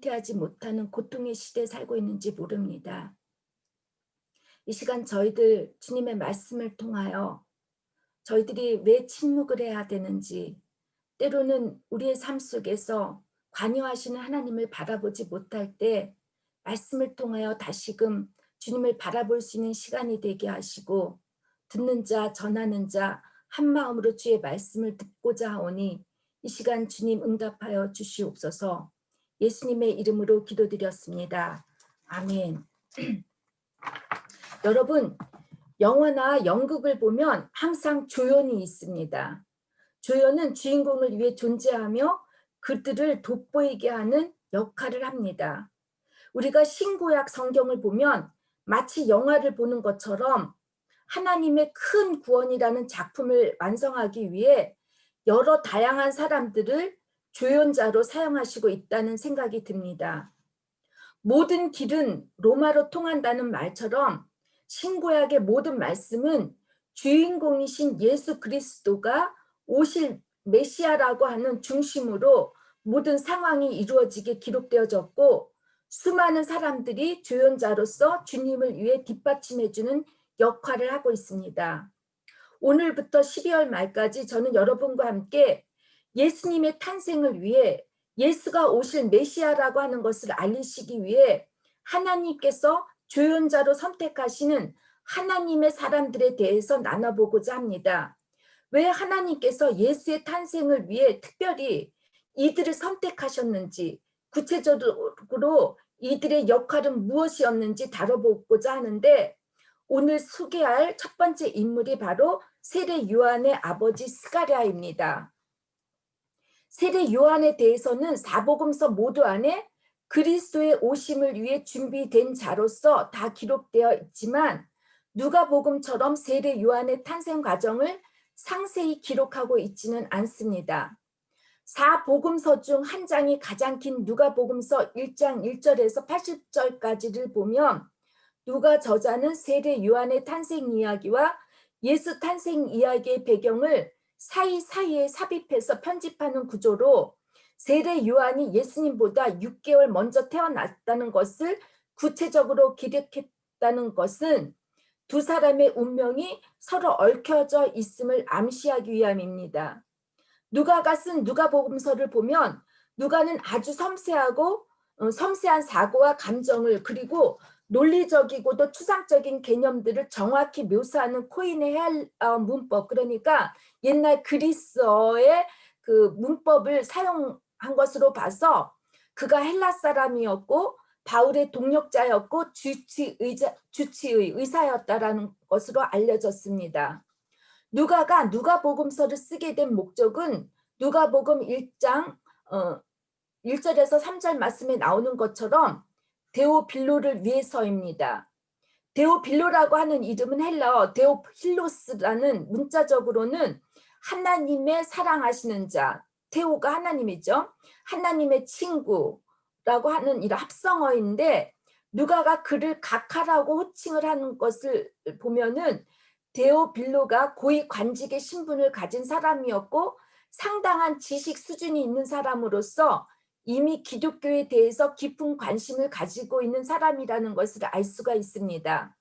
잉태하지 못하는 고통의 시대에 살고 있는지 모릅니다. 이 시간 저희들 주님의 말씀을 통하여 저희들이 왜 침묵을 해야 되는지, 때로는 우리의 삶 속에서 관여하시는 하나님을 바라보지 못할 때 말씀을 통하여 다시금 주님을 바라볼 수 있는 시간이 되게 하시고, 듣는 자 전하는 자 한 마음으로 주의 말씀을 듣고자 하오니 이 시간 주님 응답하여 주시옵소서. 예수님의 이름으로 기도드렸습니다. 아멘. 여러분, 영화나 연극을 보면 항상 조연이 있습니다. 조연은 주인공을 위해 존재하며 그들을 돋보이게 하는 역할을 합니다. 우리가 신구약 성경을 보면 마치 영화를 보는 것처럼 하나님의 큰 구원이라는 작품을 완성하기 위해 여러 다양한 사람들을 조연자로 사용하시고 있다는 생각이 듭니다. 모든 길은 로마로 통한다는 말처럼 신구약의 모든 말씀은 주인공이신 예수 그리스도가 오실 메시아라고 하는 중심으로 모든 상황이 이루어지게 기록되어졌고, 수많은 사람들이 조연자로서 주님을 위해 뒷받침해주는 역할을 하고 있습니다. 오늘부터 12월 말까지 저는 여러분과 함께 예수님의 탄생을 위해, 예수가 오실 메시아라고 하는 것을 알리시기 위해 하나님께서 조연자로 선택하시는 하나님의 사람들에 대해서 나눠보고자 합니다. 왜 하나님께서 예수의 탄생을 위해 특별히 이들을 선택하셨는지, 구체적으로 이들의 역할은 무엇이었는지 다뤄보고자 하는데, 오늘 소개할 첫 번째 인물이 바로 세례 요한의 아버지 스가랴입니다. 세례 요한에 대해서는 사복음서 모두 안에 그리스도의 오심을 위해 준비된 자로서 다 기록되어 있지만 누가복음처럼 세례 요한의 탄생 과정을 상세히 기록하고 있지는 않습니다. 4복음서 중 한 장이 가장 긴 누가복음서 1장 1절에서 80절까지를 보면 누가 저자는 세례 요한의 탄생 이야기와 예수 탄생 이야기의 배경을 사이사이에 삽입해서 편집하는 구조로 세례 요한이 예수님보다 6개월 먼저 태어났다는 것을 구체적으로 기록했다는 것은 두 사람의 운명이 서로 얽혀져 있음을 암시하기 위함입니다. 누가가 쓴 누가복음서를 보면 누가는 아주 섬세한 사고와 감정을, 그리고 논리적이고도 추상적인 개념들을 정확히 묘사하는 코인의 헬라어 문법, 그러니까 옛날 그리스어의 그 문법을 사용한 것으로 봐서 그가 헬라 사람이었고 바울의 동역자였고 주치의 의사였다라는 것으로 알려졌습니다. 누가가 누가복음서를 쓰게 된 목적은 누가복음 1장 1절에서 3절 말씀에 나오는 것처럼 데오빌로를 위해서입니다. 데오빌로라고 하는 이름은 헬라어 데오필로스라는, 문자적으로는 하나님의 사랑하시는 자, 데오가 하나님이죠. 하나님의 친구라고 하는 이런 합성어인데, 누가가 그를 각하라고 호칭을 하는 것을 보면은 데오빌로가 고위 관직의 신분을 가진 사람이었고 상당한 지식 수준이 있는 사람으로서 이미 기독교에 대해서 깊은 관심을 가지고 있는 사람이라는 것을 알 수가 있습니다.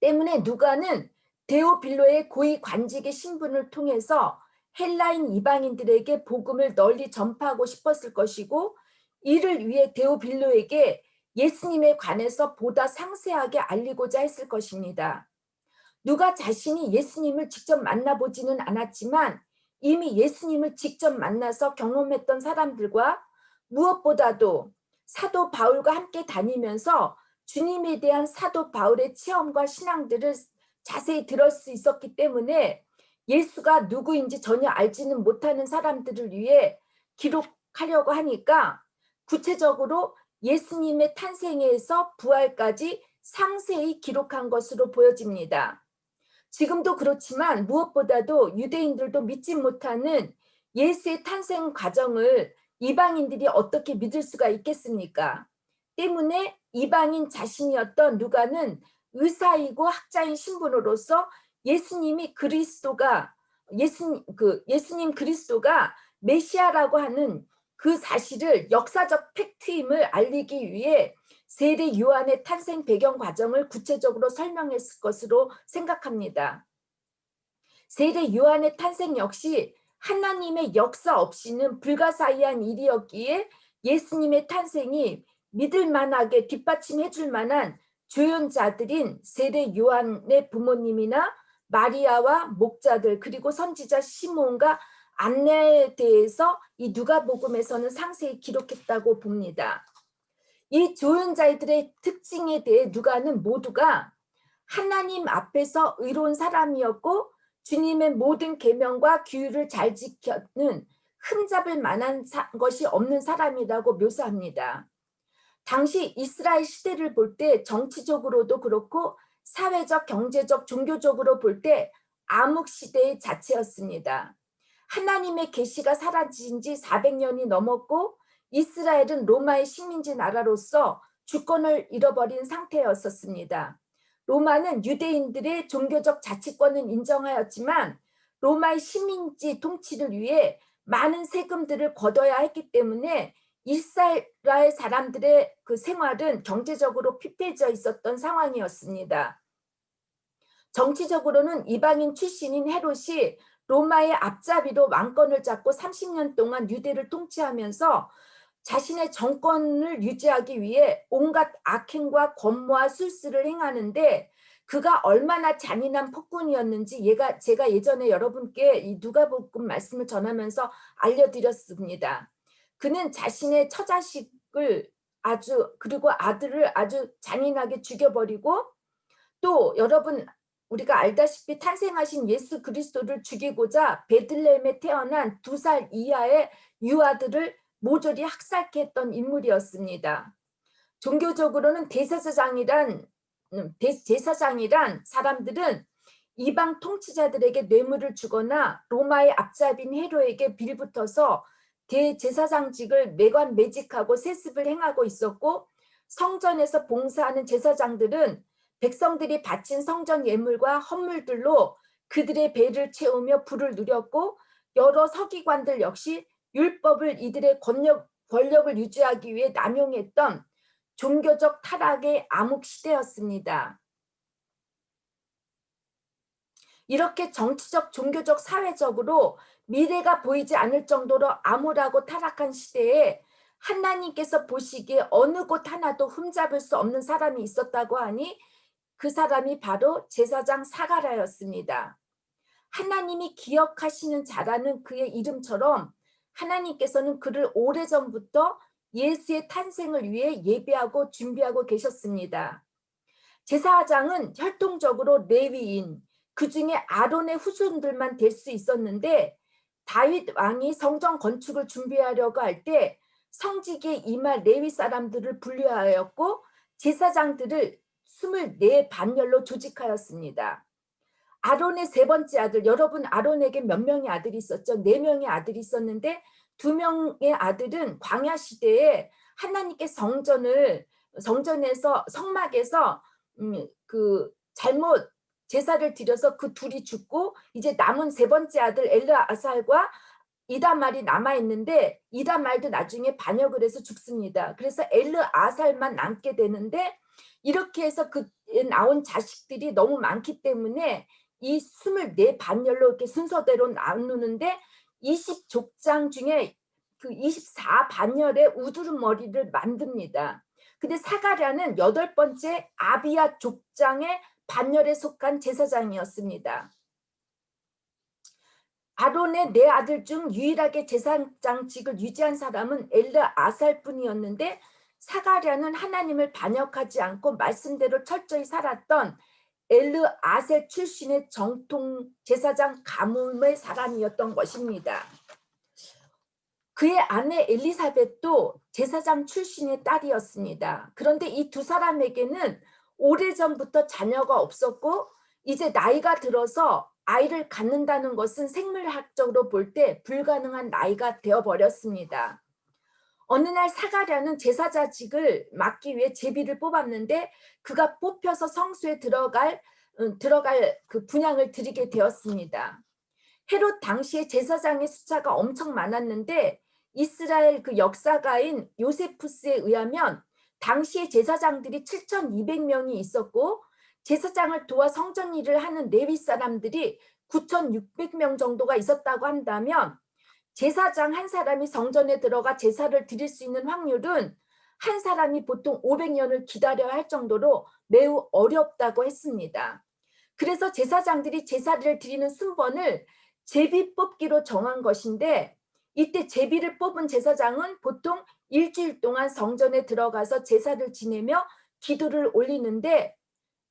때문에 누가는 데오빌로의 고위 관직의 신분을 통해서 헬라인 이방인들에게 복음을 널리 전파하고 싶었을 것이고, 이를 위해 데오빌로에게 예수님에 관해서 보다 상세하게 알리고자 했을 것입니다. 누가 자신이 예수님을 직접 만나보지는 않았지만 이미 예수님을 직접 만나서 경험했던 사람들과, 무엇보다도 사도 바울과 함께 다니면서 주님에 대한 사도 바울의 체험과 신앙들을 자세히 들을 수 있었기 때문에 예수가 누구인지 전혀 알지는 못하는 사람들을 위해 기록하려고 하니까 구체적으로 예수님의 탄생에서 부활까지 상세히 기록한 것으로 보여집니다. 지금도 그렇지만 무엇보다도 유대인들도 믿지 못하는 예수의 탄생 과정을 이방인들이 어떻게 믿을 수가 있겠습니까? 때문에 이방인 자신이었던 누가는 의사이고 학자인 신분으로서 예수님 그리스도가 메시아라고 하는 그 사실을 역사적 팩트임을 알리기 위해 세례 요한의 탄생 배경 과정을 구체적으로 설명했을 것으로 생각합니다. 세례 요한의 탄생 역시 하나님의 역사 없이는 불가사의한 일이었기에 예수님의 탄생이 믿을 만하게 뒷받침해 줄 만한 조연자들인 세례 요한의 부모님이나 마리아와 목자들 그리고 선지자 시몬과 안내에 대해서 이 누가복음에서는 상세히 기록했다고 봅니다. 이 조연자들의 특징에 대해 누가는 모두가 하나님 앞에서 의로운 사람이었고 주님의 모든 계명과 규율을 잘 지켜는 흠잡을 만한 것이 없는 사람이라고 묘사합니다. 당시 이스라엘 시대를 볼 때 정치적으로도 그렇고 사회적, 경제적, 종교적으로 볼 때 암흑 시대의 자체였습니다. 하나님의 계시가 사라진 지 400년이 넘었고 이스라엘은 로마의 식민지 나라로서 주권을 잃어버린 상태였었습니다. 로마는 유대인들의 종교적 자치권은 인정하였지만 로마의 식민지 통치를 위해 많은 세금들을 걷어야 했기 때문에 이스라엘 사람들의 그 생활은 경제적으로 피폐해져 있었던 상황이었습니다. 정치적으로는 이방인 출신인 헤롯이 로마의 앞잡이로 왕권을 잡고 30년 동안 유대를 통치하면서 자신의 정권을 유지하기 위해 온갖 악행과 권모와 술수를 행하는데 그가 얼마나 잔인한 폭군이었는지 제가 예전에 여러분께 이 누가복음 말씀을 전하면서 알려드렸습니다. 그는 자신의 처자식을 그리고 아들을 아주 잔인하게 죽여버리고 또 여러분 우리가 알다시피 탄생하신 예수 그리스도를 죽이고자 베들레헴에 태어난 2살 이하의 유아들을 모조리 학살케 했던 인물이었습니다. 종교적으로는 제사장이란 사람들은 이방 통치자들에게 뇌물을 주거나 로마의 앞잡인 헤로에게 빌붙어서 대제사장직을 매직하고 세습을 행하고 있었고 성전에서 봉사하는 제사장들은 백성들이 바친 성전 예물과 헌물들로 그들의 배를 채우며 부를 누렸고 여러 서기관들 역시 율법을 이들의 권력을 유지하기 위해 남용했던 종교적 타락의 암흑 시대였습니다. 이렇게 정치적, 종교적, 사회적으로 미래가 보이지 않을 정도로 암울하고 타락한 시대에 하나님께서 보시기에 어느 곳 하나도 흠잡을 수 없는 사람이 있었다고 하니 그 사람이 바로 제사장 사가랴였습니다. 하나님이 기억하시는 자라는 그의 이름처럼 하나님께서는 그를 오래전부터 예수의 탄생을 위해 예비하고 준비하고 계셨습니다. 제사장은 혈통적으로 레위인, 그 중에 아론의 후손들만 될 수 있었는데 다윗 왕이 성전 건축을 준비하려고 할 때 성직에 임할 레위 사람들을 분류하였고 제사장들을 24 반열로 조직하였습니다. 아론의 세 번째 아들, 여러분 아론에게 몇 명의 아들이 있었죠? 4명의 아들이 있었는데 2명의 아들은 광야 시대에 하나님께 성전에서 성막에서 잘못 제사를 드려서 그 둘이 죽고 이제 남은 세 번째 아들 엘르아살과 이다말이 남아있는데 이다말도 나중에 반역을 해서 죽습니다. 그래서 엘르아살만 남게 되는데 이렇게 해서 그 나온 자식들이 너무 많기 때문에 이 24 반열로 이렇게 순서대로 나누는데 20족장 중에 그 24 반열의 우두루머리를 만듭니다. 근데 사가랴는 8번째 아비야 족장의 반열에 속한 제사장이었습니다. 아론의 4 아들 중 유일하게 제사장직을 유지한 사람은 엘르아살뿐이었는데 사가랴는 하나님을 반역하지 않고 말씀대로 철저히 살았던 엘르아셀 출신의 정통 제사장 가뭄의 사람이었던 것입니다. 그의 아내 엘리사벳도 제사장 출신의 딸이었습니다. 그런데 이 2 사람에게는 오래전부터 자녀가 없었고 이제 나이가 들어서 아이를 갖는다는 것은 생물학적으로 볼 때 불가능한 나이가 되어버렸습니다. 어느 날 사가랴는 제사자직을 맡기 위해 제비를 뽑았는데 그가 뽑혀서 성소에 들어갈 그 분향을 드리게 되었습니다. 헤롯 당시에 제사장의 숫자가 엄청 많았는데 이스라엘 그 역사가인 요세푸스에 의하면 당시의 제사장들이 7,200명이 있었고 제사장을 도와 성전 일을 하는 레위 사람들이 9,600명 정도가 있었다고 한다면 제사장 한 사람이 성전에 들어가 제사를 드릴 수 있는 확률은 한 사람이 보통 500년을 기다려야 할 정도로 매우 어렵다고 했습니다. 그래서 제사장들이 제사를 드리는 순번을 제비 뽑기로 정한 것인데 이때 제비를 뽑은 제사장은 보통 일주일 동안 성전에 들어가서 제사를 지내며 기도를 올리는데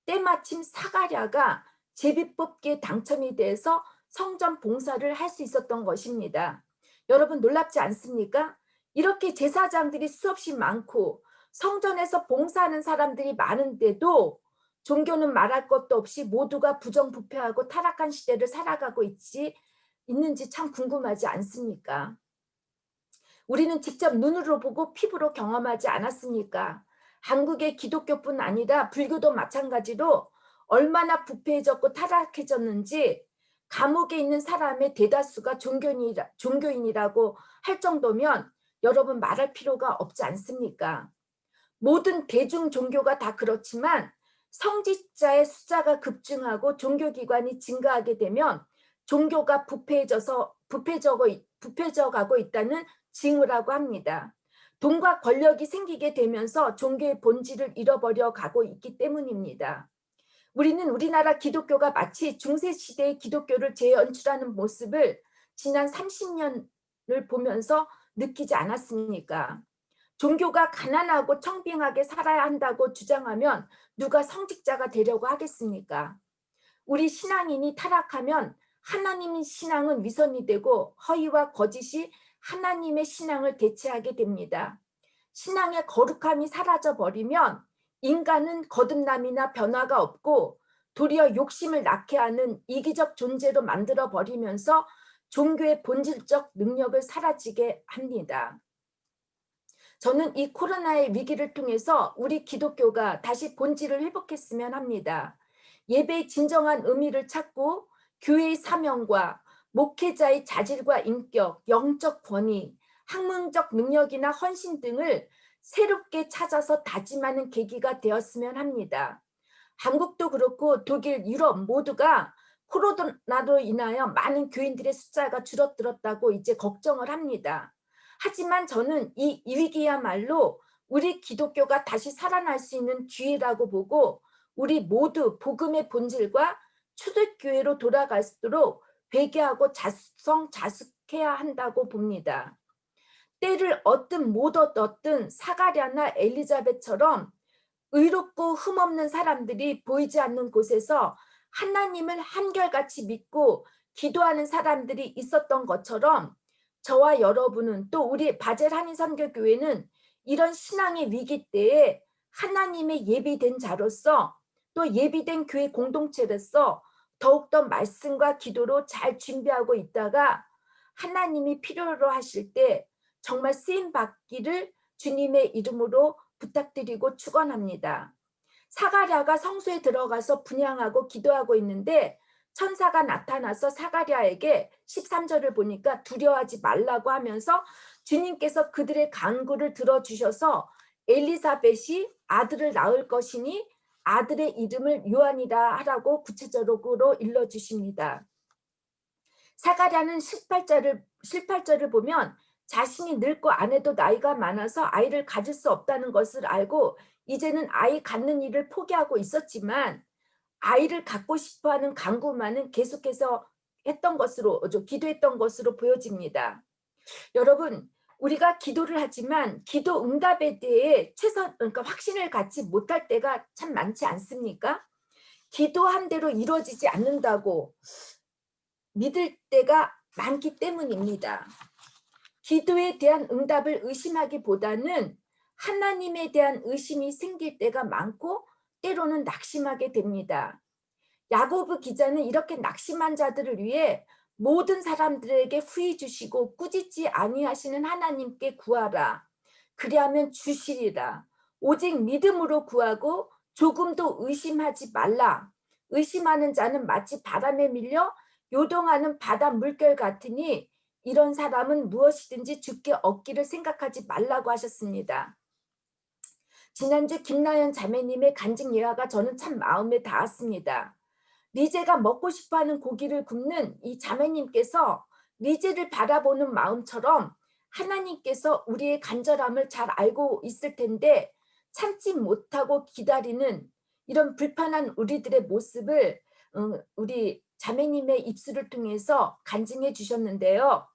때마침 사가랴가 제비 뽑기에 당첨이 돼서 성전 봉사를 할 수 있었던 것입니다. 여러분 놀랍지 않습니까? 이렇게 제사장들이 수없이 많고 성전에서 봉사하는 사람들이 많은데도 종교는 말할 것도 없이 모두가 부정부패하고 타락한 시대를 살아가고 있는지 참 궁금하지 않습니까? 우리는 직접 눈으로 보고 피부로 경험하지 않았습니까? 한국의 기독교뿐 아니라 불교도 마찬가지로 얼마나 부패해졌고 타락해졌는지 감옥에 있는 사람의 대다수가 종교인이라고 할 정도면 여러분 말할 필요가 없지 않습니까? 모든 대중 종교가 다 그렇지만 성직자의 숫자가 급증하고 종교기관이 증가하게 되면 종교가 부패져가고 있다는 징후라고 합니다. 돈과 권력이 생기게 되면서 종교의 본질을 잃어버려 가고 있기 때문입니다. 우리는 우리나라 기독교가 마치 중세시대의 기독교를 재연출하는 모습을 지난 30년을 보면서 느끼지 않았습니까? 종교가 가난하고 청빙하게 살아야 한다고 주장하면 누가 성직자가 되려고 하겠습니까? 우리 신앙인이 타락하면 하나님의 신앙은 위선이 되고 허위와 거짓이 하나님의 신앙을 대체하게 됩니다. 신앙의 거룩함이 사라져 버리면 인간은 거듭남이나 변화가 없고 도리어 욕심을 낳게 하는 이기적 존재로 만들어 버리면서 종교의 본질적 능력을 사라지게 합니다. 저는 이 코로나의 위기를 통해서 우리 기독교가 다시 본질을 회복했으면 합니다. 예배의 진정한 의미를 찾고 교회의 사명과 목회자의 자질과 인격, 영적 권위, 학문적 능력이나 헌신 등을 새롭게 찾아서 다짐하는 계기가 되었으면 합니다. 한국도 그렇고 독일, 유럽 모두가 코로나로 인하여 많은 교인들의 숫자가 줄어들었다고 이제 걱정을 합니다. 하지만 저는 이 위기야말로 우리 기독교가 다시 살아날 수 있는 기회라고 보고 우리 모두 복음의 본질과 초대교회로 돌아갈수록 회개하고 자숙해야 한다고 봅니다. 때를 얻든 못 얻든 사가랴나 엘리자벳처럼 의롭고 흠없는 사람들이 보이지 않는 곳에서 하나님을 한결같이 믿고 기도하는 사람들이 있었던 것처럼 저와 여러분은 또 우리 바젤 한인선교교회는 이런 신앙의 위기 때에 하나님의 예비된 자로서 또 예비된 교회 공동체로서 더욱더 말씀과 기도로 잘 준비하고 있다가 하나님이 필요로 하실 때 정말 쓰임받기를 주님의 이름으로 부탁드리고 축원합니다. 사가랴가 성소에 들어가서 분향하고 기도하고 있는데 천사가 나타나서 사가랴에게 13절을 보니까 두려워하지 말라고 하면서 주님께서 그들의 간구를 들어주셔서 엘리사벳이 아들을 낳을 것이니 아들의 이름을 요한이라 하라고 구체적으로 일러주십니다. 사가랴는 18절을 보면 자신이 늙고 아내도 나이가 많아서 아이를 가질 수 없다는 것을 알고 이제는 아이 갖는 일을 포기하고 있었지만 아이를 갖고 싶어하는 간구만은 계속해서 기도했던 것으로 보여집니다. 여러분, 우리가 기도를 하지만 기도 응답에 대해 그러니까 확신을 갖지 못할 때가 참 많지 않습니까? 기도한 대로 이루어지지 않는다고 믿을 때가 많기 때문입니다. 기도에 대한 응답을 의심하기보다는 하나님에 대한 의심이 생길 때가 많고 때로는 낙심하게 됩니다. 야고보 기자는 이렇게 낙심한 자들을 위해 모든 사람들에게 후히 주시고 꾸짖지 아니하시는 하나님께 구하라. 그리하면 주시리라. 오직 믿음으로 구하고 조금도 의심하지 말라. 의심하는 자는 마치 바람에 밀려 요동하는 바다 물결 같으니 이런 사람은 무엇이든지 주께 얻기를 생각하지 말라고 하셨습니다. 지난주 김나연 자매님의 간증 예화가 저는 참 마음에 닿았습니다. 리제가 먹고 싶어하는 고기를 굽는 이 자매님께서 리제를 바라보는 마음처럼 하나님께서 우리의 간절함을 잘 알고 있을 텐데 참지 못하고 기다리는 이런 불편한 우리들의 모습을 우리 자매님의 입술을 통해서 간증해 주셨는데요.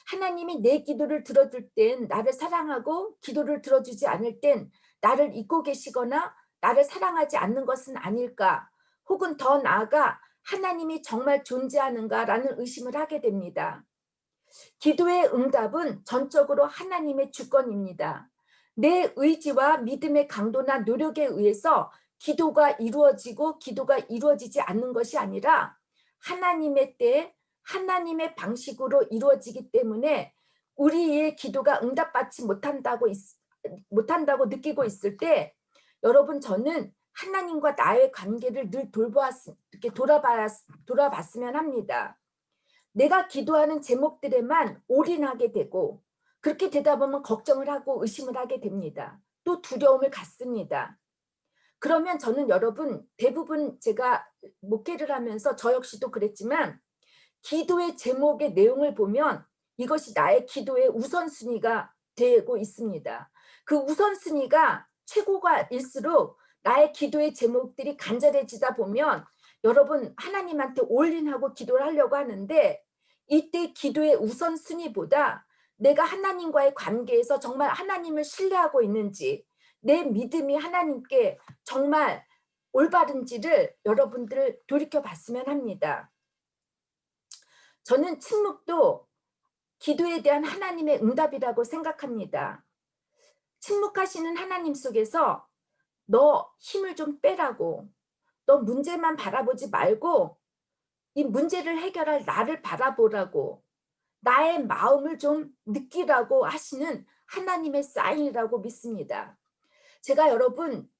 하나님이 내 기도를 들어줄 땐 나를 사랑하고 기도를 들어주지 않을 땐 나를 잊고 계시거나 나를 사랑하지 않는 것은 아닐까? 혹은 더 나아가 하나님이 정말 존재하는가라는 의심을 하게 됩니다. 기도의 응답은 전적으로 하나님의 주권입니다. 내 의지와 믿음의 강도나 노력에 의해서 기도가 이루어지고 기도가 이루어지지 않는 것이 아니라 하나님의 때에 하나님의 방식으로 이루어지기 때문에 우리의 기도가 응답받지 못한다고 느끼고 있을 때 여러분 저는 하나님과 나의 관계를 늘 이렇게 돌아봤으면 합니다. 내가 기도하는 제목들에만 올인하게 되고 그렇게 되다 보면 걱정을 하고 의심을 하게 됩니다. 또 두려움을 갖습니다. 그러면 저는 여러분 대부분 제가 목회를 하면서 저 역시도 그랬지만 기도의 제목의 내용을 보면 이것이 나의 기도의 우선순위가 되고 있습니다. 그 우선순위가 최고가 일수록 나의 기도의 제목들이 간절해지다 보면 여러분 하나님한테 올인하고 기도를 하려고 하는데 이때 기도의 우선순위보다 내가 하나님과의 관계에서 정말 하나님을 신뢰하고 있는지 내 믿음이 하나님께 정말 올바른지를 여러분들 돌이켜 봤으면 합니다. 저는 침묵도 기도에 대한 하나님의 응답이라고 생각합니다. 침묵하시는 하나님 속에서 너 힘을 좀 빼라고, 너 문제만 바라보지 말고 이 문제를 해결할 나를 바라보라고, 나의 마음을 좀 느끼라고 하시는 하나님의 사인이라고 믿습니다. 제가 여러분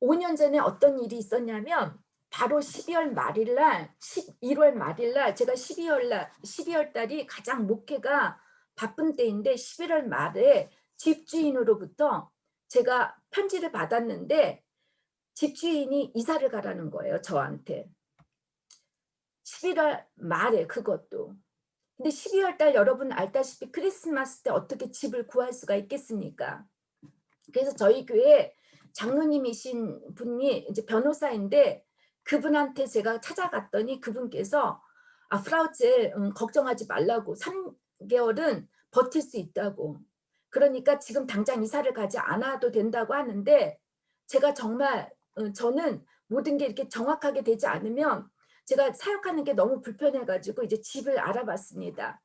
5년 전에 어떤 일이 있었냐면 바로 12월 말일날 11월 말일날 제가 12월 달이 가장 목회가 바쁜 때인데 11월 말에 집주인으로부터 제가 편지를 받았는데 집주인이 이사를 가라는 거예요. 저한테. 11월 말에 그것도. 근데 12월 달 여러분 알다시피 크리스마스 때 어떻게 집을 구할 수가 있겠습니까? 그래서 저희 교회 장로님이신 분이 이제 변호사인데 그분한테 제가 찾아갔더니 그분께서 프라우체 걱정하지 말라고 3개월은 버틸 수 있다고. 그러니까 지금 당장 이사를 가지 않아도 된다고 하는데 제가 정말 저는 모든 게 이렇게 정확하게 되지 않으면 제가 사역하는 게 너무 불편해 가지고 이제 집을 알아봤습니다.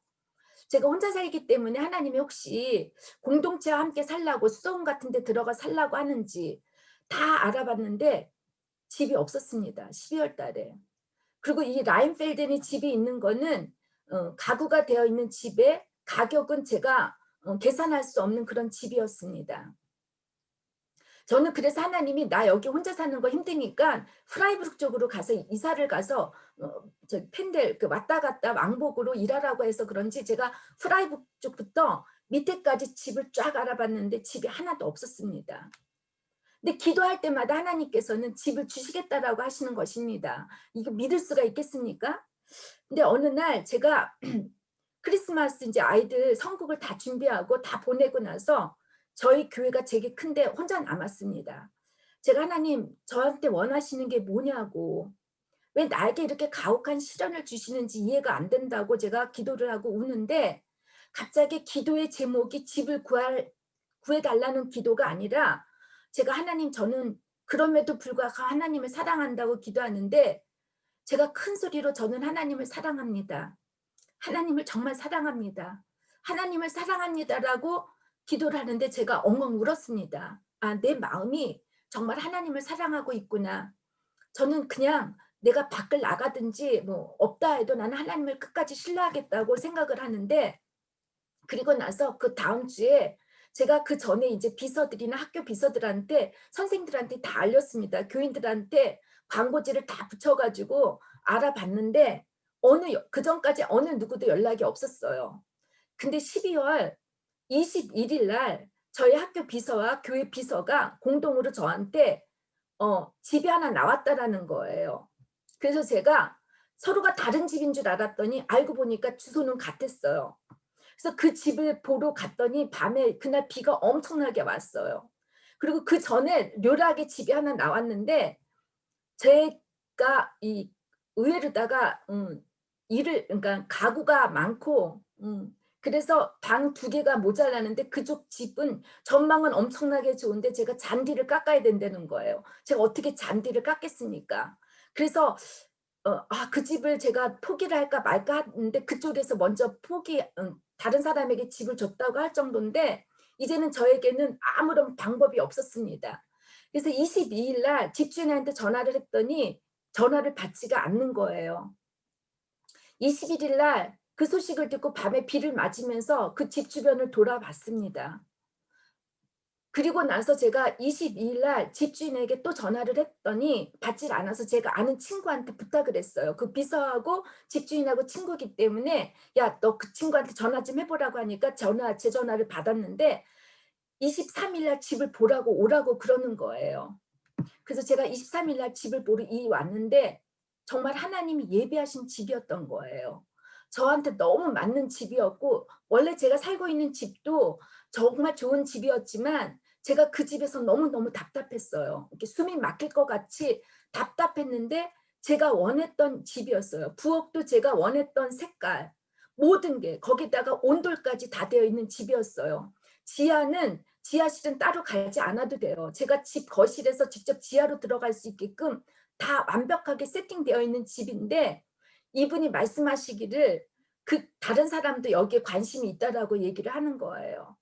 제가 혼자 살기 때문에 하나님이 혹시 공동체와 함께 살라고 수도원 같은 데 들어가 살라고 하는지 다 알아봤는데 집이 없었습니다. 12월 달에. 그리고 이 라인펠덴이 집이 있는 거는 가구가 되어 있는 집에 가격은 제가 계산할 수 없는 그런 집이었습니다. 저는 그래서 하나님이 나 여기 혼자 사는 거 힘드니까 프라이부르크 쪽으로 가서 이사를 가서 펜델 왔다 갔다 왕복으로 일하라고 해서 그런지 제가 프라이부르크 쪽부터 밑에까지 집을 쫙 알아봤는데 집이 하나도 없었습니다. 근데 기도할 때마다 하나님께서는 집을 주시겠다라고 하시는 것입니다. 이거 믿을 수가 있겠습니까? 근데 어느 날 제가 크리스마스 이제 아이들 성국을 다 준비하고 다 보내고 나서 저희 교회가 되게 큰데 혼자 남았습니다. 제가 하나님 저한테 원하시는 게 뭐냐고 왜 나에게 이렇게 가혹한 시련을 주시는지 이해가 안 된다고 제가 기도를 하고 우는데 갑자기 기도의 제목이 집을 구해달라는 기도가 아니라 제가 하나님 저는 그럼에도 불구하고 하나님을 사랑한다고 기도하는데 제가 큰 소리로 저는 하나님을 사랑합니다. 하나님을 정말 사랑합니다. 하나님을 사랑합니다라고 기도를 하는데 제가 엉엉 울었습니다. 내 마음이 정말 하나님을 사랑하고 있구나. 저는 그냥 내가 밖을 나가든지 뭐 없다 해도 나는 하나님을 끝까지 신뢰하겠다고 생각을 하는데 그리고 나서 그 다음 주에 제가 그 전에 이제 비서들이나 학교 비서들한테 선생들한테 다 알렸습니다. 교인들한테 광고지를 다 붙여가지고 알아봤는데 그전까지 어느 누구도 연락이 없었어요. 근데 12월 21일 날 저희 학교 비서와 교회 비서가 공동으로 저한테 집이 하나 나왔다라는 거예요. 그래서 제가 서로가 다른 집인 줄 알았더니 알고 보니까 주소는 같았어요. 그래서 그 집을 보러 갔더니 밤에 그날 비가 엄청나게 왔어요. 그리고 그전에 료락의 집이 하나 나왔는데 제가 의외로다가 일을 그러니까 가구가 많고 그래서 방 2개가 모자라는데 그쪽 집은 전망은 엄청나게 좋은데 제가 잔디를 깎아야 된다는 거예요. 제가 어떻게 잔디를 깎겠습니까? 그래서 그 집을 제가 포기를 할까 말까 했는데 그쪽에서 먼저 다른 사람에게 집을 줬다고 할 정도인데 이제는 저에게는 아무런 방법이 없었습니다. 그래서 22일 날 집주인한테 전화를 했더니 전화를 받지가 않는 거예요. 21일 날 그 소식을 듣고 밤에 비를 맞으면서 그 집 주변을 돌아봤습니다. 그리고 나서 제가 22일 날 집주인에게 또 전화를 했더니 받질 않아서 제가 아는 친구한테 부탁을 했어요. 그 비서하고 집주인하고 친구이기 때문에 "야 너 그 친구한테 전화 좀 해 보라."고 하니까 제 전화를 받았는데 23일 날 집을 보라고 오라고 그러는 거예요. 그래서 제가 23일 날 집을 보러 왔는데 정말 하나님이 예비하신 집이었던 거예요. 저한테 너무 맞는 집이었고 원래 제가 살고 있는 집도 정말 좋은 집이었지만 제가 그 집에서 너무너무 답답했어요. 이렇게 숨이 막힐 것 같이 답답했는데 제가 원했던 집이었어요. 부엌도 제가 원했던 색깔, 모든 게 거기다가 온돌까지 다 되어 있는 집이었어요. 지하실은 따로 가지 않아도 돼요. 제가 집 거실에서 직접 지하로 들어갈 수 있게끔 다 완벽하게 세팅되어 있는 집인데 이분이 말씀하시기를 다른 사람도 여기에 관심이 있다라고 얘기를 하는 거예요.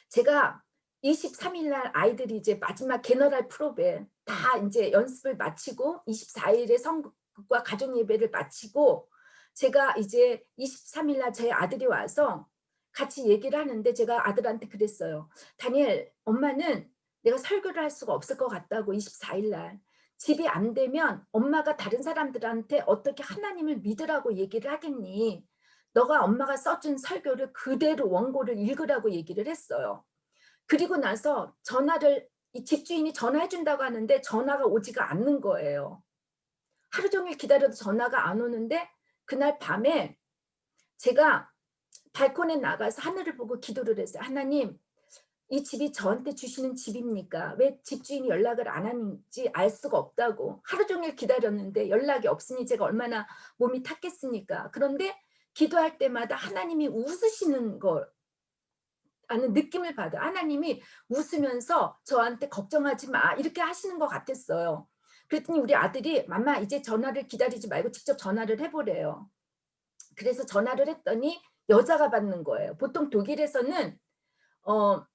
제가 23일 날 아이들이 이제 마지막 개너럴 프로베 다 인제 연습을 마치고 24일에 성국과 가족 예배를 마치고 제가 이제 23일 날 제 아들이 와서 같이 얘기를 하는데 제가 아들한테 그랬어요. "다니엘, 엄마는 내가 설교를 할 수가 없을 것 같다고 24일 날. 집이 안 되면 엄마가 다른 사람들한테 어떻게 하나님을 믿으라고 얘기를 하겠니? 너가 엄마가 써 준 설교를 그대로 원고를 읽으라고." 얘기를 했어요. 그리고 나서 이 집주인이 전화해 준다고 하는데 전화가 오지가 않는 거예요. 하루 종일 기다려도 전화가 안 오는데 그날 밤에 제가 발코니에 나가서 하늘을 보고 기도를 했어요. "하나님, 이 집이 저한테 주시는 집입니까? 왜 집주인이 연락을 안 하는지 알 수가 없다고. 하루 종일 기다렸는데 연락이 없으니 제가 얼마나 몸이 탔겠습니까?" 그런데 기도할 때마다 하나님이 웃으시는 걸 아는 느낌을 받아요. 하나님이 웃으면서 저한테 "걱정하지 마." 이렇게 하시는 것 같았어요. 그랬더니 우리 아들이 "맘마 이제 전화를 기다리지 말고 직접 전화를 해 보래요." 그래서 전화를 했더니 여자가 받는 거예요. 보통 독일에서는 어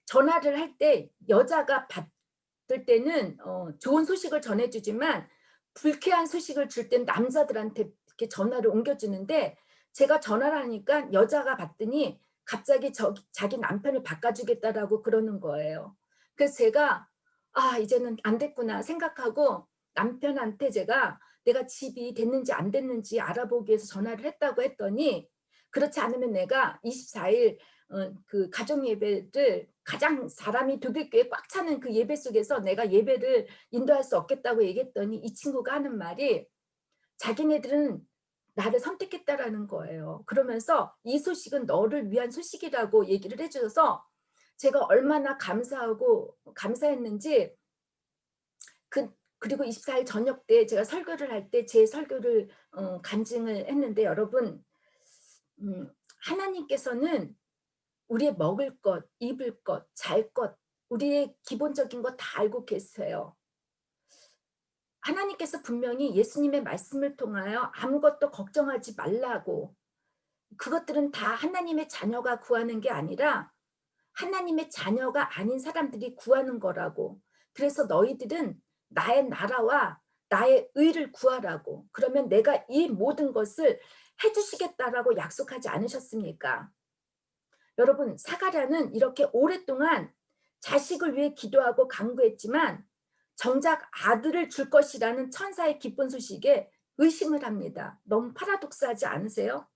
전화를 할 때 여자가 받을 때는 좋은 소식을 전해 주지만 불쾌한 소식을 줄 땐 남자들한테 이렇게 전화를 옮겨 주는데 제가 전화를 하니까 여자가 받더니 갑자기 자기 남편을 바꿔 주겠다라고 그러는 거예요. 그래서 제가 '아 이제는 안 됐구나.' 생각하고 남편한테 제가 내가 집이 됐는지 안 됐는지 알아보기 위해서 전화를 했다고 했더니 그렇지 않으면 내가 24일 그 가족 예배를 가장 사람이 독일교회 꽉 차는 그 예배 속에서 내가 예배를 인도할 수 없겠다고 얘기했더니 이 친구가 하는 말이 자기네들은 나를 선택했다라는 거예요. 그러면서 "이 소식은 너를 위한 소식이라고." 얘기를 해 줘서 제가 얼마나 감사했는지 그리고 24일 저녁 때 제가 설교를 할 때 제 설교를 간증을 했는데 여러분 하나님께서는 우리의 먹을 것, 입을 것, 잘 것, 우리의 기본적인 거 다 알고 계세요. 하나님께서 분명히 예수님의 말씀을 통하여 아무것도 걱정하지 말라고 그것들은 다 하나님의 자녀가 구하는 게 아니라 하나님의 자녀가 아닌 사람들이 구하는 거라고. 그래서 너희들은 나의 나라와 나의 의를 구하라고. 그러면 내가 이 모든 것을 해 주시겠다라고 약속하지 않으셨습니까? 여러분 사가랴는 이렇게 오랫동안 자식을 위해 기도하고 간구했지만 정작 아들을 줄 것이라는 천사의 기쁜 소식에 의심을 합니다. 너무 파라독스하지 않으세요?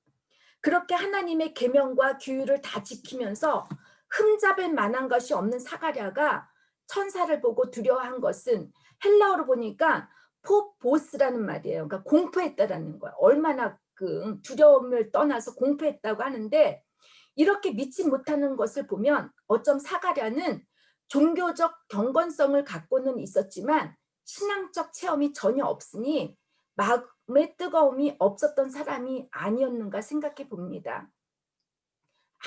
그렇게 하나님의 계명과 규율을 다 지키면서 흠잡을 만한 것이 없는 사가랴가 천사를 보고 두려워한 것은 헬라어로 보니까 포보스라는 말이에요. 그러니까 공포했다라는 거야. 얼마나 그 두려움을 떠나서 공포했다고 하는데, 이렇게 믿지 못하는 것을 보면 어쩜 사가랴는 종교적 경건성을 갖고는 있었지만 신앙적 체험이 전혀 없으니 마음의 뜨거움이 없었던 사람이 아니었는가 생각해 봅니다.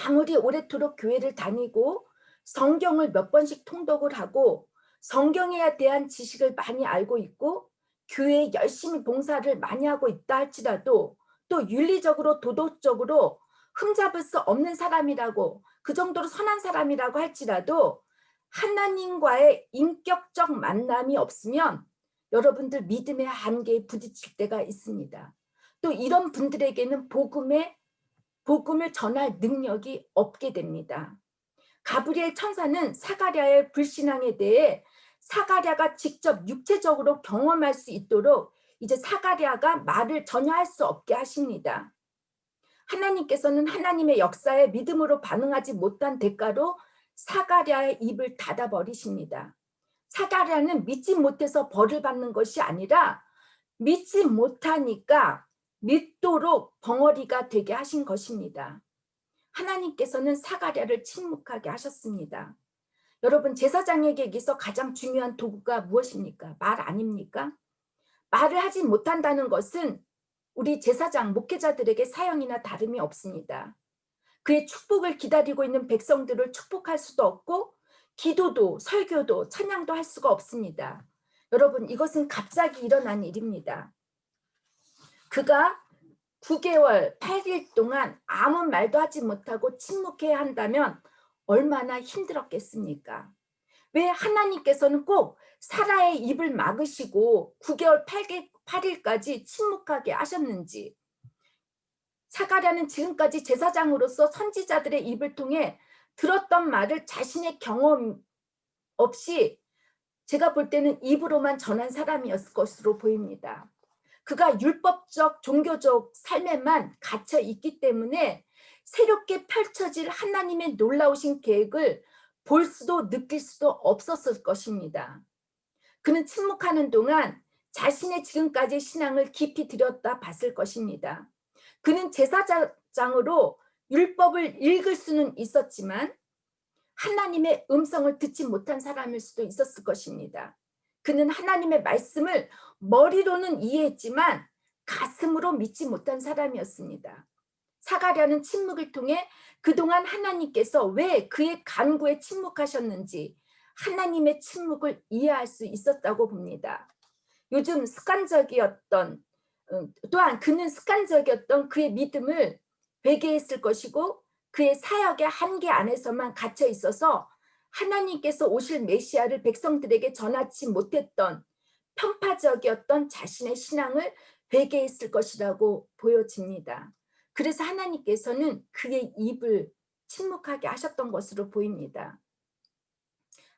아무리 오래도록 교회를 다니고 성경을 몇 번씩 통독을 하고 성경에 대한 지식을 많이 알고 있고 교회에 열심히 봉사를 많이 하고 있다 할지라도, 또 윤리적으로 도덕적으로 흠잡을 수 없는 사람이라고, 그 정도로 선한 사람이라고 할지라도 하나님과의 인격적 만남이 없으면 여러분들 믿음의 한계에 부딪힐 때가 있습니다. 또 이런 분들에게는 복음을 전할 능력이 없게 됩니다. 가브리엘 천사는 사가랴의 불신앙에 대해 사가랴가 직접 육체적으로 경험할 수 있도록 이제 사가랴가 말을 전혀 할 수 없게 하십니다. 하나님께서는 하나님의 역사에 믿음으로 반응하지 못한 대가로 사가랴의 입을 닫아버리십니다. 사가랴는 믿지 못해서 벌을 받는 것이 아니라 믿지 못하니까 믿도록 벙어리가 되게 하신 것입니다. 하나님께서는 사가랴를 침묵하게 하셨습니다. 여러분, 제사장에게서 가장 중요한 도구가 무엇입니까? 말 아닙니까? 말을 하지 못한다는 것은 우리 제사장, 목회자들에게 사형이나 다름이 없습니다. 그의 축복을 기다리고 있는 백성들을 축복할 수도 없고 기도도 설교도 찬양도 할 수가 없습니다. 여러분, 이것은 갑자기 일어난 일입니다. 그가 9개월 8일 동안 아무 말도 하지 못하고 침묵해야 한다면 얼마나 힘들었겠습니까? 왜 하나님께서는 꼭 사라의 입을 막으시고 9개월 8일까지 침묵하게 하셨는지, 사가랴는 지금까지 제사장으로서 선지자들의 입을 통해 들었던 말을 자신의 경험 없이 제가 볼 때는 입으로만 전한 사람이었을 것으로 보입니다. 그가 율법적 종교적 삶에만 갇혀 있기 때문에 새롭게 펼쳐질 하나님의 놀라우신 계획을 볼 수도 느낄 수도 없었을 것입니다. 그는 침묵하는 동안 자신의 지금까지의 신앙을 깊이 들여다 봤을 것입니다. 그는 제사장으로 율법을 읽을 수는 있었지만 하나님의 음성을 듣지 못한 사람일 수도 있었을 것입니다. 그는 하나님의 말씀을 머리로는 이해했지만 가슴으로 믿지 못한 사람이었습니다. 사가랴는 침묵을 통해 그동안 하나님께서 왜 그의 간구에 침묵하셨는지 하나님의 침묵을 이해할 수 있었다고 봅니다. 요즘 또한 그는 습관적이었던 그의 믿음을 회개했을 것이고 그의 사역의 한계 안에서만 갇혀 있어서 하나님께서 오실 메시아를 백성들에게 전하지 못했던 편파적이었던 자신의 신앙을 회개했을 것이라고 보여집니다. 그래서 하나님께서는 그의 입을 침묵하게 하셨던 것으로 보입니다.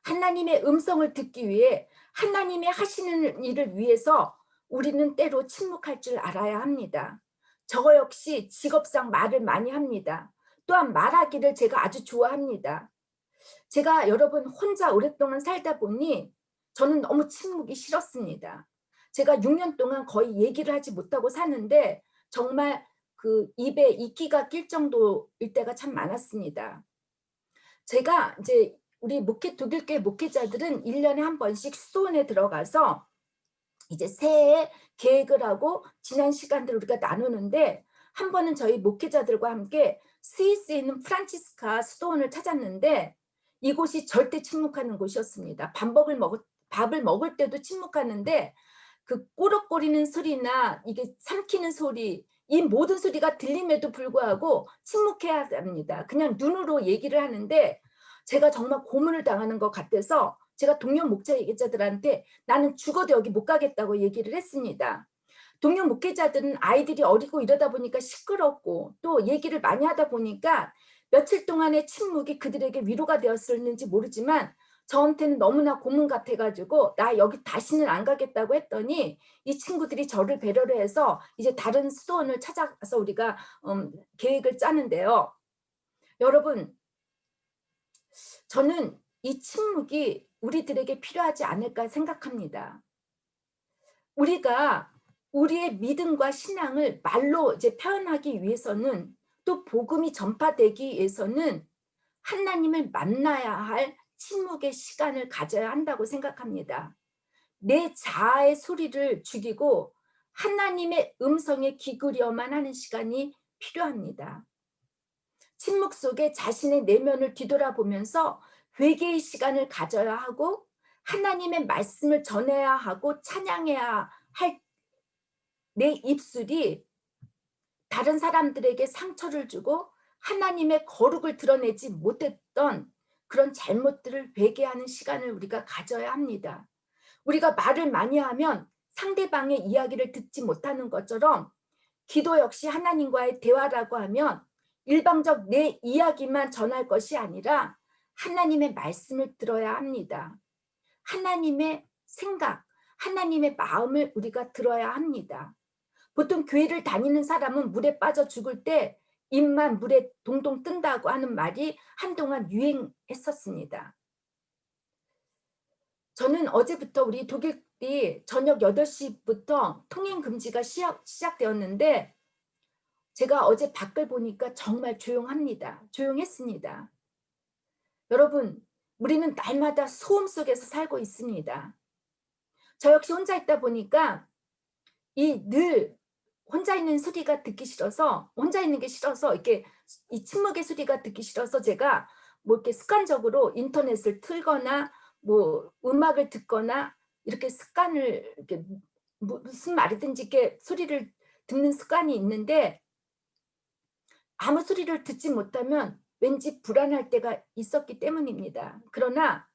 하나님의 음성을 듣기 위해 하나님이 하시는 일을 위해서 우리는 때로 침묵할 줄 알아야 합니다. 저 역시 직업상 말을 많이 합니다. 또한 말하기를 제가 아주 좋아합니다. 제가 여러분 혼자 오랫동안 살다 보니 저는 너무 침묵이 싫었습니다. 제가 6년 동안 거의 얘기를 하지 못하고 사는데 정말 그 입에 이끼가 낄 정도일 때가 참 많았습니다. 제가 이제 우리 독일교회 목회자들은 1년에 한 번씩 수도원에 들어가서 이제 새해 계획을 하고 지난 시간들을 우리가 나누는데, 한 번은 저희 목회자들과 함께 스위스에 있는 프란치스카 수도원을 찾았는데 이곳이 절대 침묵하는 곳이었습니다. 밥을 먹을 때도 침묵하는데 그 꼬럭거리는 소리나 이게 삼키는 소리, 이 모든 소리가 들림에도 불구하고 침묵해야 합니다. 그냥 눈으로 얘기를 하는데 제가 정말 고문을 당하는 것 같아서 제가 동료 목회자들한테 나는 죽어도 여기 못 가겠다고 얘기를 했습니다. 동료 목회자들은 아이들이 어리고 이러다 보니까 시끄럽고 또 얘기를 많이 하다 보니까 며칠 동안의 침묵이 그들에게 위로가 되었을는지 모르지만 저한테는 너무나 고문 같아 가지고 "나 여기 다시는 안 가겠다."고 했더니 이 친구들이 저를 배려를 해서 이제 다른 수도원을 찾아가서 우리가 계획을 짜는데요. 여러분, 저는 이 침묵이 우리들에게 필요하지 않을까 생각합니다. 우리가 우리의 믿음과 신앙을 말로 이제 표현하기 위해서는, 또 복음이 전파되기 위해서는 하나님을 만나야 할 침묵의 시간을 가져야 한다고 생각합니다. 내 자아의 소리를 죽이고 하나님의 음성에 귀 기울여만 하는 시간이 필요합니다. 침묵 속에 자신의 내면을 뒤돌아보면서 회개의 시간을 가져야 하고, 하나님의 말씀을 전해야 하고 찬양해야 할 내 입술이 다른 사람들에게 상처를 주고 하나님의 거룩을 드러내지 못했던 그런 잘못들을 회개하는 시간을 우리가 가져야 합니다. 우리가 말을 많이 하면 상대방의 이야기를 듣지 못하는 것처럼, 기도 역시 하나님과의 대화라고 하면 일방적 내 이야기만 전할 것이 아니라 하나님의 말씀을 들어야 합니다. 하나님의 생각, 하나님의 마음을 우리가 들어야 합니다. 보통 교회를 다니는 사람은 물에 빠져 죽을 때 입만 물에 동동 뜬다고 하는 말이 한동안 유행했었습니다. 저는 어제부터 우리 독일이 저녁 8시부터 통행 금지가 시작되었는데, 제가 어제 밖을 보니까 정말 조용했습니다. 여러분, 우리는 날마다 소음 속에서 살고 있습니다. 저 역시 혼자 있다 보니까 늘 혼자 있는 소리가 듣기 싫어서, 혼자 있는 게 싫어서, 이렇게 이 침묵의 소리가 듣기 싫어서 제가 뭐 이렇게 습관적으로 인터넷을 틀거나 뭐 음악을 듣거나 이렇게 습관을, 이렇게 무슨 말이든지 이렇게 소리를 듣는 습관이 있는데, 아무 소리를 듣지 못하면 왠지 불안할 때가 있었기 때문입니다. 그러나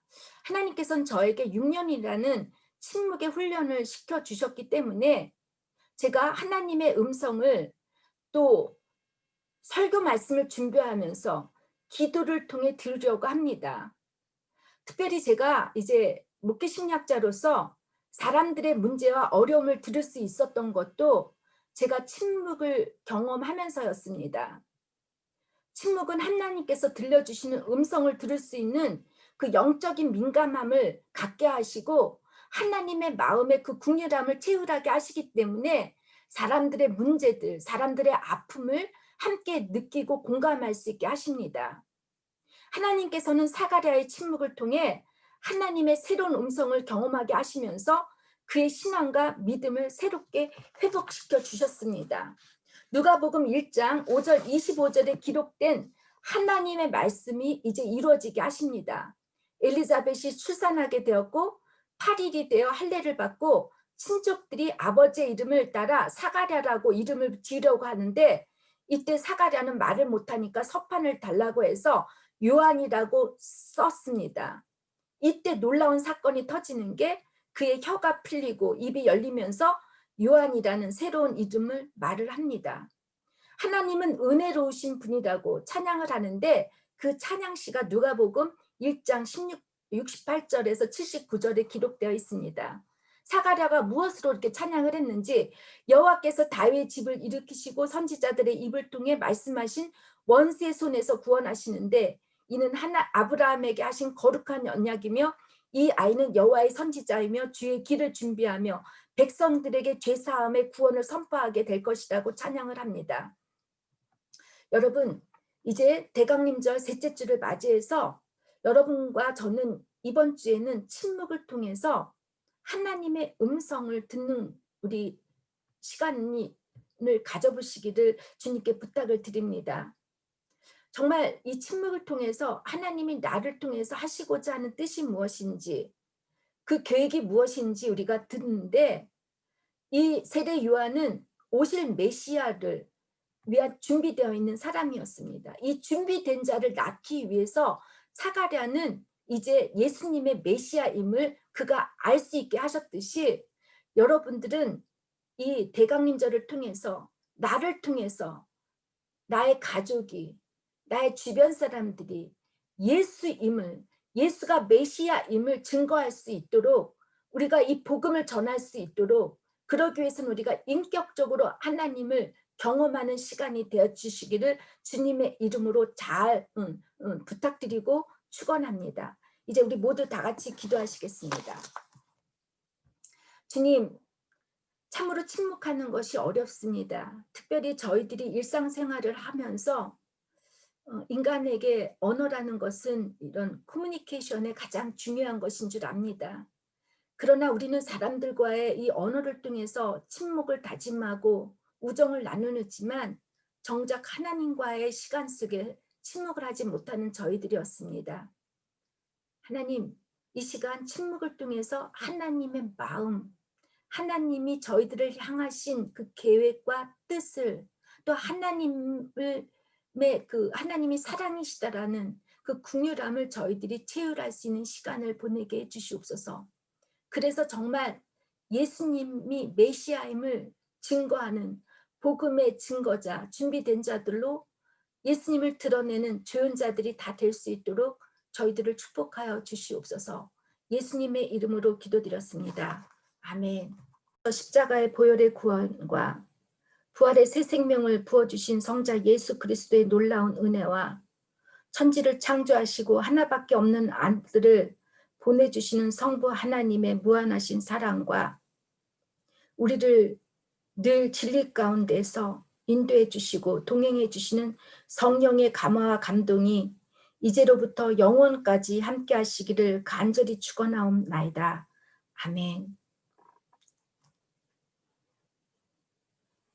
하나님께서는 저에게 6년이라는 침묵의 훈련을 시켜 주셨기 때문에 제가 하나님의 음성을, 또 설교 말씀을 준비하면서 기도를 통해 들으려고 합니다. 특별히 제가 이제 목회 심리학자로서 사람들의 문제와 어려움을 들을 수 있었던 것도 제가 침묵을 경험하면서였습니다. 침묵은 하나님께서 들려주시는 음성을 들을 수 있는 그 영적인 민감함을 갖게 하시고 하나님의 마음의 그 궁핍함을 채울하게 하시기 때문에 사람들의 문제들, 사람들의 아픔을 함께 느끼고 공감할 수 있게 하십니다. 하나님께서는 사가랴의 침묵을 통해 하나님의 새로운 음성을 경험하게 하시면서 그의 신앙과 믿음을 새롭게 회복시켜 주셨습니다. 누가복음 1장 5절 25절에 기록된 하나님의 말씀이 이제 이루어지게 하십니다. 엘리자벳이 출산하게 되었고 8일이 되어 할례를 받고 친족들이 아버지의 이름을 따라 사가랴라고 이름을 지으려고 하는데, 이때 사가랴는 말을 못하니까 서판을 달라고 해서 요한이라고 썼습니다. 이때 놀라운 사건이 터지는 게, 그의 혀가 풀리고 입이 열리면서 요한이라는 새로운 이름을 말을 합니다. 하나님은 은혜로우신 분이라고 찬양을 하는데, 그 찬양시가 누가복음 1장 68절에서 79절에 기록되어 있습니다. 사가랴가 무엇으로 이렇게 찬양을 했는지, 여호와께서 다윗의 집을 일으키시고 선지자들의 입을 통해 말씀하신 원수의 손에서 구원하시는데, 이는 아브라함에게 하신 거룩한 언약이며 이 아이는 여호와의 선지자이며 주의 길을 준비하며 백성들에게 죄사함의 구원을 선포하게 될 것이라고 찬양을 합니다. 여러분, 이제 대강림절 셋째 주를 맞이해서 여러분과 저는 이번 주에는 침묵을 통해서 하나님의 음성을 듣는 우리 시간을 가져보시기를 주님께 부탁을 드립니다. 정말 이 침묵을 통해서 하나님이 나를 통해서 하시고자 하는 뜻이 무엇인지, 그 계획이 무엇인지 우리가 듣는데, 이 세례 요한은 오실 메시아를 위한 준비되어 있는 사람이었습니다. 이 준비된 자를 낳기 위해서 사가랴는 이제 예수님의 메시아임을 그가 알 수 있게 하셨듯이, 여러분들은 이 대강림절을 통해서, 나를 통해서 나의 가족이, 나의 주변 사람들이 예수임을, 예수가 메시아임을 증거할 수 있도록, 우리가 이 복음을 전할 수 있도록, 그러기 위해서는 우리가 인격적으로 하나님을 경험하는 시간이 되어 주시기를 주님의 이름으로 잘 부탁드리고 축원합니다. 이제 우리 모두 다 같이 기도하시겠습니다. 주님, 참으로 침묵하는 것이 어렵습니다. 특별히 저희들이 일상생활을 하면서 인간에게 언어라는 것은 이런 커뮤니케이션의 가장 중요한 것인 줄 압니다. 그러나 우리는 사람들과의 이 언어를 통해서 침묵을 다짐하고 우정을 나누지만 정작 하나님과의 시간 속에 침묵을 하지 못하는 저희들이었습니다. 하나님, 이 시간 침묵을 통해서 하나님의 마음, 하나님이 저희들을 향하신 그 계획과 뜻을, 또 하나님의 그 하나님이 사랑이시다라는 그 긍휼함을 저희들이 체휼할 수 있는 시간을 보내게 해 주시옵소서. 그래서 정말 예수님이 메시아임을 증거하는 복음의 증거자, 준비된 자들로 예수님을 드러내는 조연자들이 다 될 수 있도록 저희들을 축복하여 주시옵소서. 예수님의 이름으로 기도드렸습니다. 아멘. 십자가의 보혈의 구원과 부활의 새 생명을 부어주신 성자 예수 그리스도의 놀라운 은혜와 천지를 창조하시고 하나밖에 없는 아들을 보내주시는 성부 하나님의 무한하신 사랑과 우리를 늘 진리 가운데서 인도해 주시고 동행해 주시는 성령의 감화와 감동이 이제로부터 영원까지 함께 하시기를 간절히 축원하옵나이다. 아멘.